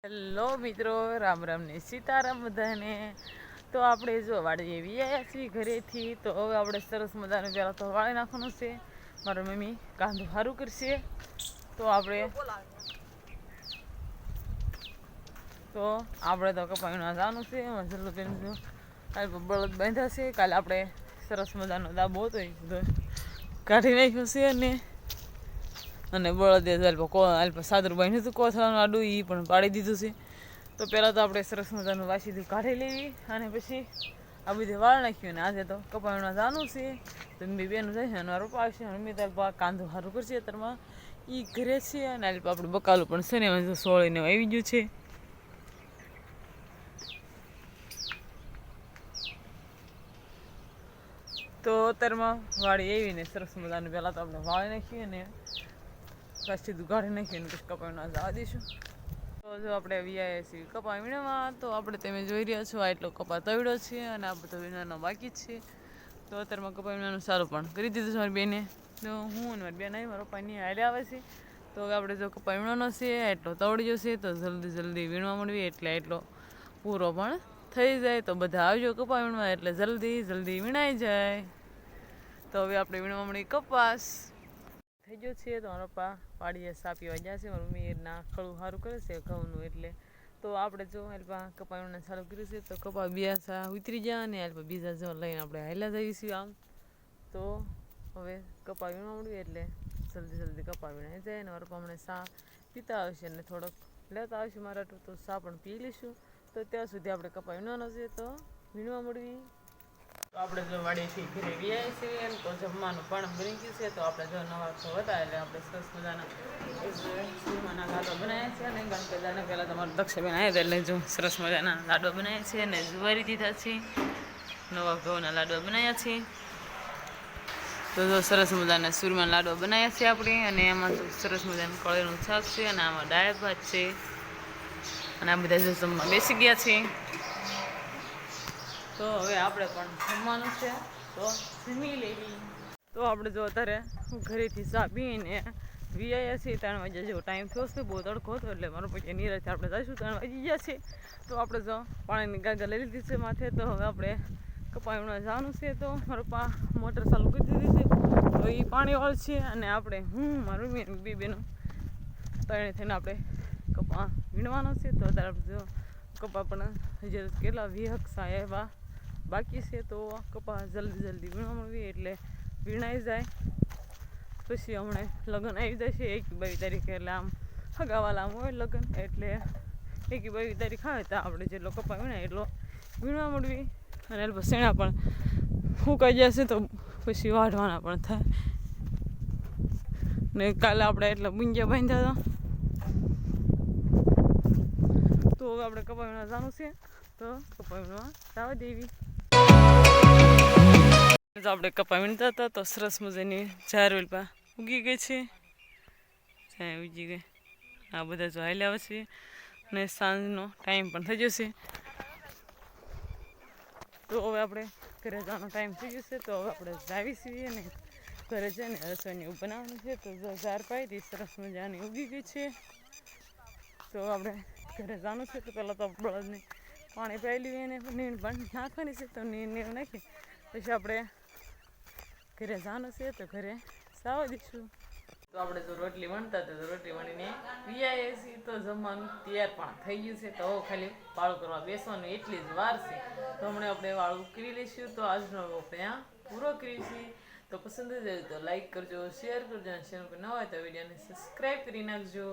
Hello મિત્રો, રામ રામ ને સીતારામ બધાને. તો આપણે જો વાડીએ આવ્યા છીએ ઘરેથી. તો હવે આપણે સરસ મજાનું પહેલાં તો વાળી નાખવાનું છે. મારા મમ્મી કાંદું સારું કરશે. તો આપણે તો કપાવીને જવાનું છે. જલ્લું પેન બળદ બાંધ્યા છે. કાલે આપણે સરસ મજાનો દાબો હતો એ બધો કાઢી નાખ્યો છે. અને બળદે સાદરું બાંધ્યું હતું કોથળાનું આડું, એ પણ પાડી દીધું છે. તો પહેલાં તો આપણે સરસ મજાનું વાસીથી કાઢી લેવી અને પછી આ બધી વાળ નાખ્યું. ને આજે તો કપાવીને જવાનું છે. તો મમ્મી બેનું જાય છે અને મારો પપ્પા આવશે. મમ્મી તાર કાંદું સારું કરશે અત્યારમાં એ ઘરે છે. અને આપણે બકાલું પણ છે ને સોળીને આવી ગયું છે. તો અત્યારમાં વાળી આવીને સરસ મજાનું પહેલાં તો આપણે વાળી નાખીએ અને સીધું કાઢી નાખીએ અને પછી કપાવીને જવા દઈશું. તો જો આપણે વ્યાયા છીએ કપા વીણવા. તો આપણે તમે જોઈ રહ્યા છો આ એટલો કપા તવડો છે અને આ બધો વીણવાનો બાકી જ છે. તો અત્યારમાં કપા વીણવાનું સારું પણ કરી દીધું છે મારી બેને. તો હું અને મારી બેન આવી, મારા પપ્પાની હારે આવે છે. તો હવે આપણે જો કપા વીણવાનો છે એટલો તવડી જશે તો જલ્દી વીણવા મળવી એટલે એટલો પૂરો પણ થઈ જાય. તો બધા આવજો કપા વીણવા એટલે જલ્દી વીણાઈ જાય. તો હવે આપણે વીણવા મળી કપાસ થઈ ગયો છે. તો મારા પપ્પા પાડીએ સા પીવા ગયા છે. મારું મમ્મી ના ખળું સારું કરે છે ઘઉંનું એટલે. તો આપણે જો કપા વીણવાનું ચાલુ કર્યું છે. તો કપા બે સા ઉતરી ગયા અને બીજા જો લઈને આપણે હાલ્યા જઈએ છીએ આમ. તો હવે કપા વીણવા મળ્યું એટલે જલ્દી કપા વીણાઈ જાય. અને મારા પપ્પા હમણાં સા પીતા આવશે અને થોડોક લેતા આવશે મારા તો સા પણ પી લઈશું. તો ત્યાં સુધી આપણે કપા વીણવાનો છે. તો વીણવા મળવી. તો આપણે જો વાડીથી ઘરે વ્યાય છીએ તો જમવાનું પણ બની ગયું છે. તો આપણે જો નવા હતા એટલે આપણે સરસ મજાના સુરમાના લાડવા બનાવ્યા છે. અને ગણપતિને પહેલાં તમારું દક્ષબેન આવ્યા હતા એટલે જો સરસ મજાના લાડવા બનાવ્યા છે. અને જુવારી દીધા છે, નવા ઘઉંના લાડવા બનાવ્યા છે. તો જો સરસ મજાના સુરમાના લાડવા બનાવ્યા છે આપણે. અને એમાં તો સરસ મજાનું કળીનું શાક છે. અને આમાં દાળ ભાત છે. અને આ બધા જો જમવા બેસી ગયા છે. તો હવે આપણે પણ જમવાનું છે તો જમી લેવી. તો આપણે જો અત્યારે ઘરેથી ચા પીને વ્યાયા છીએ. 3 વાગ્યા જેવો ટાઈમ થયો છે. બહુ તડકો હતો એટલે મારો પછી નિરાશ આપણે જઈશું. 3 વાગી ગયા છે. તો આપણે જો પાણીની ગાગર લઈ લીધી છે માથે. તો હવે આપણે કપા વીણવા જવાનું છે. તો મારો પપ્પા મોટર ચાલુ કરી દીધી છે. તો એ પાણી વાળ છે. અને આપણે મારું બે બેનું ત્રણે થઈને આપણે કપા વીણવાનો છે. તો અત્યારે આપણે જો કપા પણ હજી કેટલા વિહકસા એવા બાકી છે. તો કપા જલ્દી વીણવા મળવી એટલે વીણાઈ જાય. પછી હમણાં લગ્ન આવી જાય છે 21 તારીખે. એટલે આમ હગાવાલા હોય લગ્ન એટલે 21 તારીખ આવે તો આપણે જેટલો કપા વીણાય એટલો વીણવા મળવી. અને શેણા પણ ફૂંકાઈ જશે તો પછી વાઢવાના પણ થાય. ને કાલે આપણે એટલા બુંજિયા બાંધ્યા હતા. તો હવે આપણે કપા વીણવા જવાનું છે. તો કપા વીણવા જવા દેવી. આપણે કપા વીણતા હતા તો સરસ મજાની ઝારવેલ ઉગી ગઈ છે. ઉગી ગઈ. આ બધા જો હાલ્યા આવે છે. અને સાંજનો ટાઈમ પણ થઈ જશે. તો હવે આપણે ઘરે જવાનો ટાઈમ થઈ જશે. તો હવે આપણે જાવી છીએ ને ઘરે જઈને રસોઈને એવું બનાવવાનું છે. તો જો ઝાર પાઈ સરસ મજાની ઉગી ગઈ છે. તો આપણે ઘરે જવાનું છે. તો પહેલાં તો બળદને પાણી પાઈ લઈએ અને નીણ પણ નાખવાની છે. તો નીણ નાખી પછી આપણે ઘરે જવાનું છે. તો ઘરે સાવા દઈશું. તો આપણે જો રોટલી વણતા હતા તો રોટલી વણીને પીઆઈએ છીએ. તો જમવાનું તૈયાર પણ થઈ ગયું છે. તો ખાલી વાળું કરવા બેસવાનું એટલી જ વાર છે. તો હમણાં આપણે વાળું કરી લઈશું. તો આજનો આપણે ત્યાં પૂરો કરીશું. તો પસંદ જ આવ્યું તો લાઈક કરજો, શેર કરજો. અને ચેનલ પર ન હોય તો વિડીયોને સબસ્ક્રાઈબ કરી નાખજો.